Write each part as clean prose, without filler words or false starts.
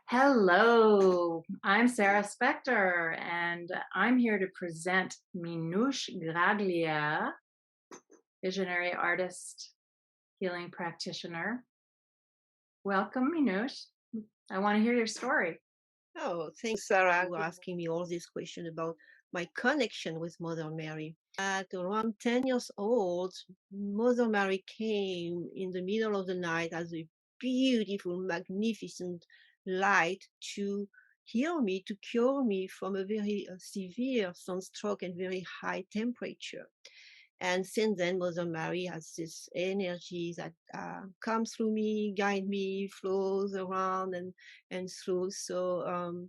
Hello, I'm Sarah Spector, and I'm here to present Minouche Graglia, visionary artist, healing practitioner. Welcome, Minouche. I want to hear your story. Oh, thanks, Sarah, for asking me all these questions about my connection with Mother Mary. At around 10 years old, Mother Mary came in the middle of the night as a beautiful, magnificent light to heal me, to cure me from a very severe sunstroke and very high temperature. And since then, Mother Mary has this energy that comes through me, guide me, flows around and through. So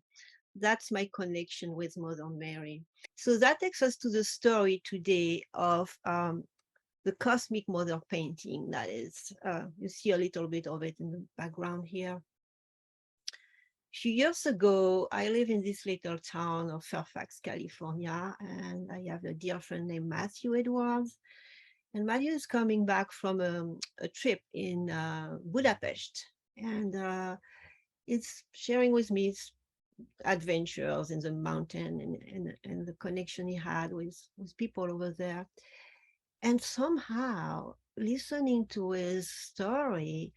that's my connection with Mother Mary. So that takes us to the story today of the Cosmic Mother painting. That is, you see a little bit of it in the background here. A few years ago, I live in this little town of Fairfax, California, and I have a dear friend named Matthew Edwards. And Matthew is coming back from a trip in Budapest, and it's sharing with me his adventures in the mountain and the connection he had with people over there. And somehow, listening to his story,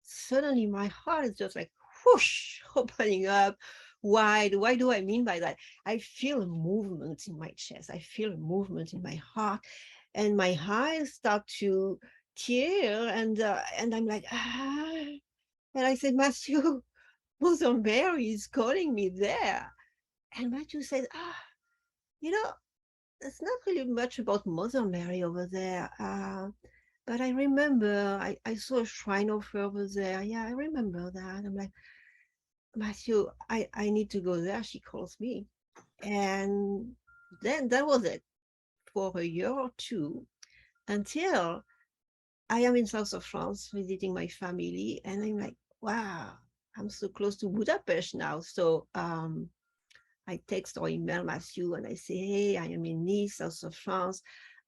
suddenly my heart is just like whoosh, opening up wide. Why do I mean by that? I feel a movement in my chest. I feel a movement in my heart, and my eyes start to tear, and I'm like, and I said, Matthew, Mother Mary is calling me there. And Matthew said, you know, it's not really much about Mother Mary over there. But I remember I saw a shrine of her over there. Yeah, I remember that. I'm like, Matthew, I need to go there. She calls me. And then that was it for a year or two until I am in south of France visiting my family. And I'm like, wow, I'm so close to Budapest now. So I text or email Matthew and I say, hey, I am in Nice, south of France.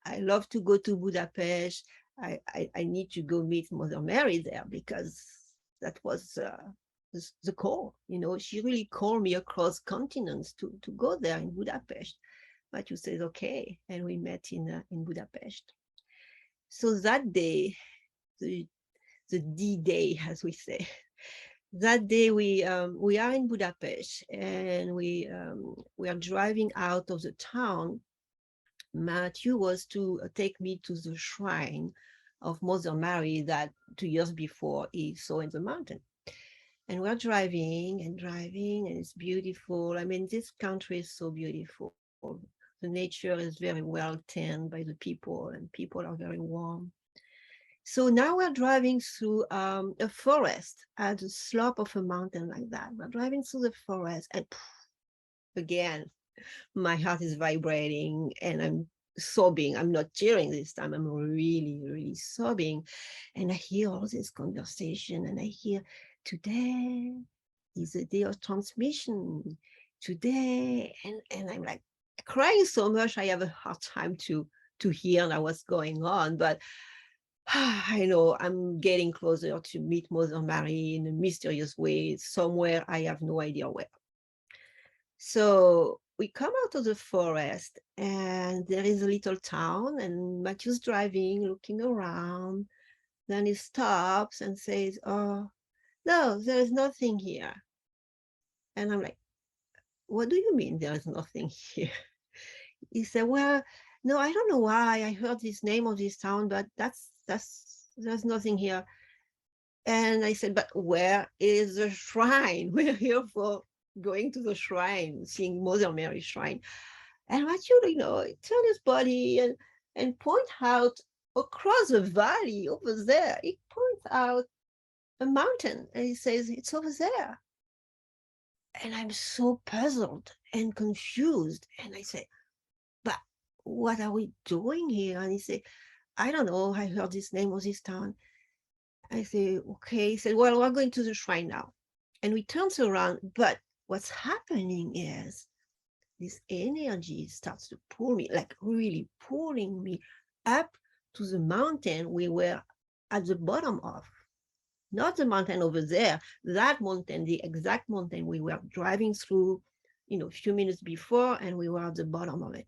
I love to go to Budapest. I need to go meet Mother Mary there because that was the call. You know, she really called me across continents to go there in Budapest. Matthew says, okay. And we met in Budapest. So that day, the, the D-Day, as we say, that day we are in Budapest and we are driving out of the town. Matthew was to take me to the shrine of Mother Mary that 2 years before he saw in the mountain. And we're driving, and it's beautiful. I mean, this country is so beautiful. The nature is very well tended by the people, and people are very warm. So now we're driving through a forest at the slope of a mountain like that. We're driving through the forest, and again, my heart is vibrating and I'm sobbing. I'm not cheering this time. I'm really, really sobbing. And I hear all this conversation and I hear, today is a day of transmission. Today. And I'm like crying so much, I have a hard time to hear now what's going on. But I know I'm getting closer to meet Mother Mary in a mysterious way, somewhere I have no idea where. So we come out of the forest and there is a little town and Matthew's driving, looking around. Then he stops and says, oh, no, there is nothing here. And I'm like, what do you mean there is nothing here? He said, well, no, I don't know why I heard this name of this town, but there's nothing here. And I said, but where is the shrine? We're here for going to the shrine, seeing Mother Mary shrine. And Matthew, turn his body and point out across the valley over there. He points out a mountain and he says, it's over there. And I'm so puzzled and confused. And I say, but what are we doing here? And he said, I don't know. I heard this name of this town. I say, okay. He said, well, we're going to the shrine now. And we turn around, but what's happening is this energy starts to pull me, like really pulling me up to the mountain we were at the bottom of. not the mountain over there, that mountain, the exact mountain we were driving through, a few minutes before, and we were at the bottom of it.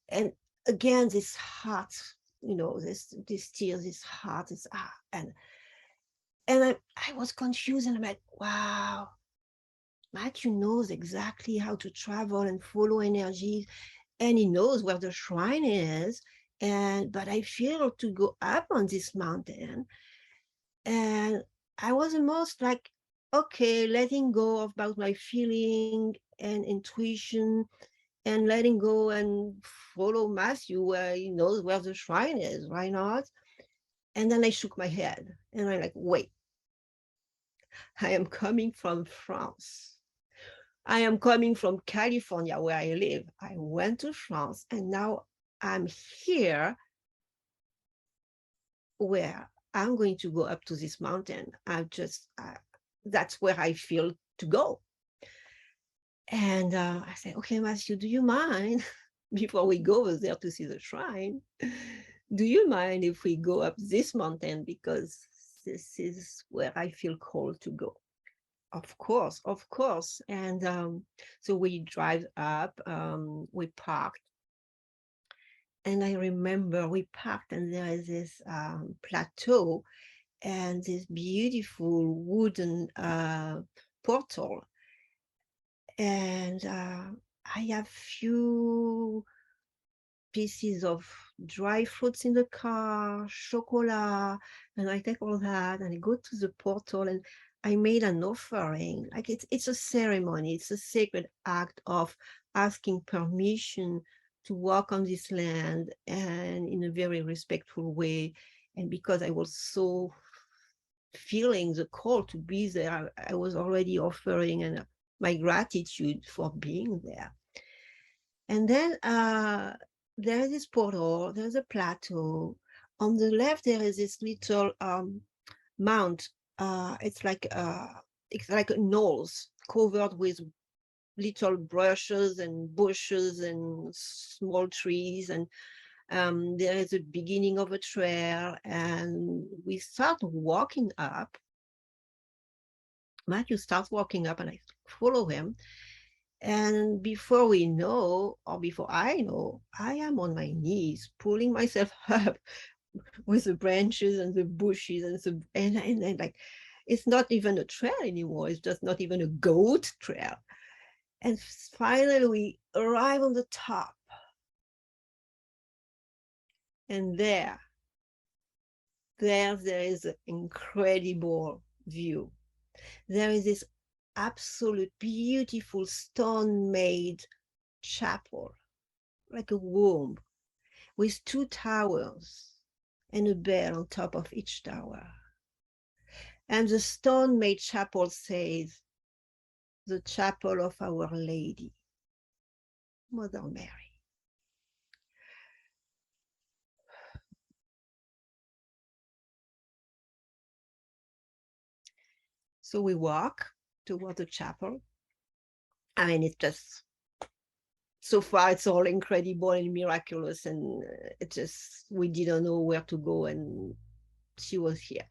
And again, this heart, this tears, this heart is and I was confused, and I'm like, wow, Matthew knows exactly how to travel and follow energies, and he knows where the shrine is. But I feel to go up on this mountain, and I was almost like, okay, letting go about my feeling and intuition, and letting go and follow Matthew where he knows where the shrine is. Why not? And then I shook my head, and I'm like, wait, I am coming from France. I am coming from California, where I live. I went to France, and now I'm here where I'm going to go up to this mountain. That's where I feel to go. And I said, okay, Matthew, do you mind, before we go over there to see the shrine, do you mind if we go up this mountain? Because this is where I feel called to go. Of course, of course. And so we drive up, we parked. And I remember we parked, and there is this plateau and this beautiful wooden portal. And I have few pieces of dry fruits in the car, chocolate, and I take all that and I go to the portal, and I made an offering. Like it's a ceremony, it's a sacred act of asking permission to walk on this land, and in a very respectful way. And because I was so feeling the call to be there, I was already offering and my gratitude for being there. And then there is this portal, there's a plateau. On the left, there is this little mount. It's like a nose covered with little brushes and bushes and small trees. And there is a beginning of a trail. And we start walking up. Matthew starts walking up, and I follow him. And before we know, or before I know, I am on my knees, pulling myself up with the branches and the bushes and like, it's not even a trail anymore. It's just not even a goat trail. And finally we arrive on the top. And there is an incredible view. There is this absolute beautiful stone-made chapel, like a womb, with 2 towers and a bell on top of each tower. And the stone-made chapel says, the chapel of Our Lady, Mother Mary. So we walk toward the chapel. I mean, it's just, so far it's all incredible and miraculous, and we didn't know where to go, and she was here.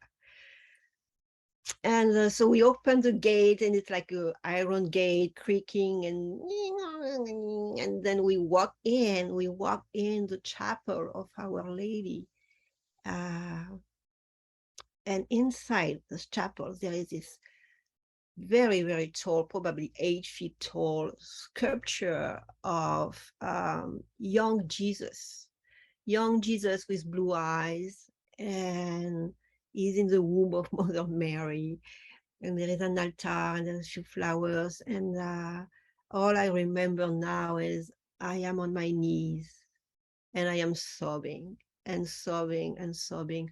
And so we opened the gate, and it's like an iron gate creaking, and then we walk in the chapel of Our Lady. And inside this chapel, there is this very, very tall, probably 8 feet tall sculpture of young Jesus with blue eyes, and he's in the womb of Mother Mary. And there is an altar, and there's a few flowers. And all I remember now is I am on my knees, and I am sobbing and sobbing and sobbing,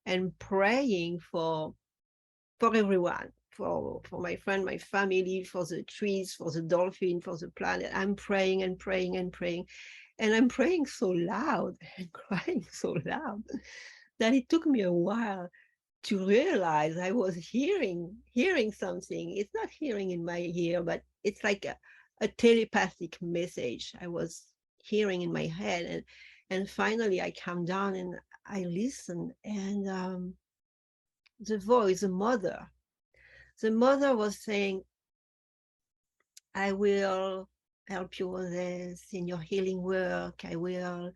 and praying for everyone, for my friend, my family, for the trees, for the dolphin, for the planet. I'm praying and praying and praying. And I'm praying so loud and crying so loud that it took me a while to realize I was hearing something. It's not hearing in my ear, but it's like a telepathic message I was hearing in my head. And finally I calmed down and I listened, and the voice, the mother was saying, I will help you with this in your healing work. I will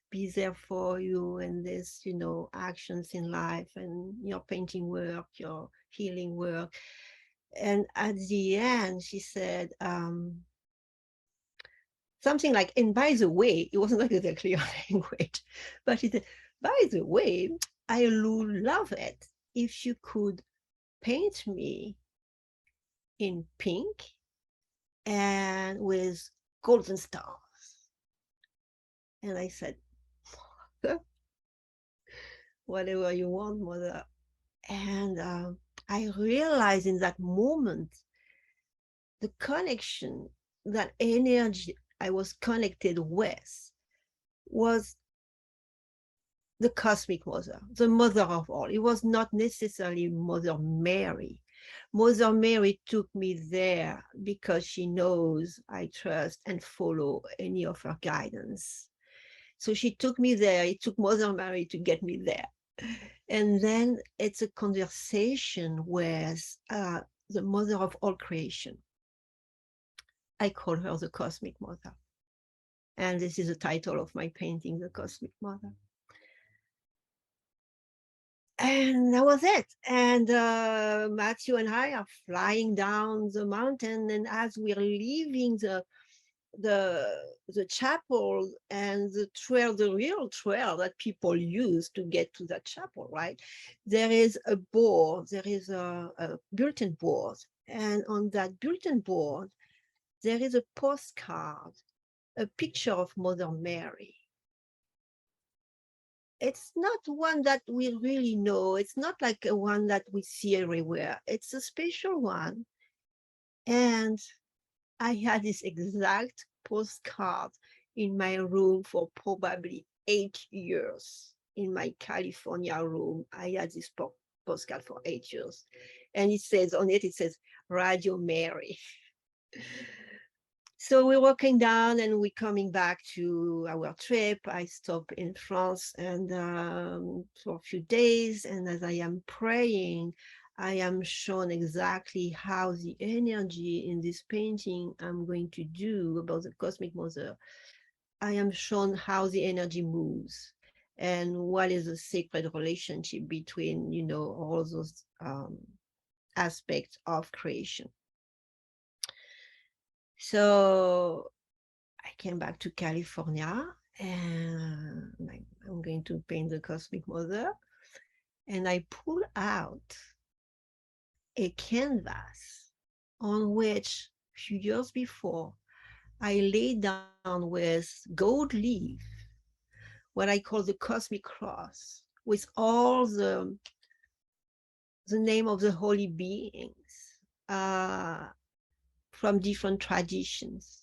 be there for you in this, actions in life and your painting work, your healing work. And at the end, she said something like, and by the way, it wasn't like exactly your language, but she said, by the way, I would love it if you could paint me in pink and with golden stars. And I said, whatever you want, mother. And I realized in that moment the connection, that energy I was connected with was the cosmic mother, the mother of all. It was not necessarily Mother Mary. Mother Mary took me there because she knows I trust and follow any of her guidance. So she took me there. It took Mother Mary to get me there. And then it's a conversation with the mother of all creation. I call her the Cosmic Mother. And this is the title of my painting, The Cosmic Mother. And that was it. And Matthew and I are flying down the mountain. And as we're leaving the chapel and the trail, the real trail that people use to get to that chapel, right? There is a board, there is a bulletin board. And on that bulletin board, there is a postcard, a picture of Mother Mary. It's not one that we really know. It's not like a one that we see everywhere. It's a special one. And I had this exact postcard in my room for probably 8 years. In my California room, I had this postcard for 8 years. And it says on it, Radio Mary. So we're walking down and we're coming back to our trip. I stop in France and for a few days. And as I am praying, I am shown exactly how the energy in this painting I'm going to do about the Cosmic Mother. I am shown how the energy moves and what is the sacred relationship between, all those aspects of creation. So I came back to California and I'm going to paint the Cosmic Mother. And I pull out a canvas on which a few years before I laid down with gold leaf what I call the Cosmic Cross, with all the name of the holy beings from different traditions.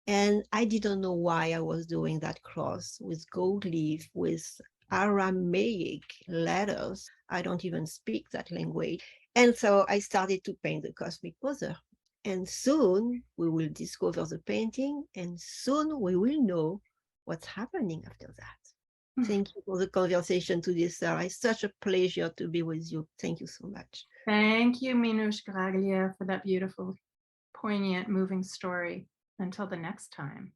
And I didn't know why I was doing that cross with gold leaf, with Aramaic letters. I don't even speak that language. And so I started to paint the Cosmic Mother. And soon we will discover the painting, and soon we will know what's happening after that. Thank you for the conversation today, Sarah. It's such a pleasure to be with you. Thank you so much. Thank you, Minouche Graglia, for that beautiful, poignant, moving story. Until the next time.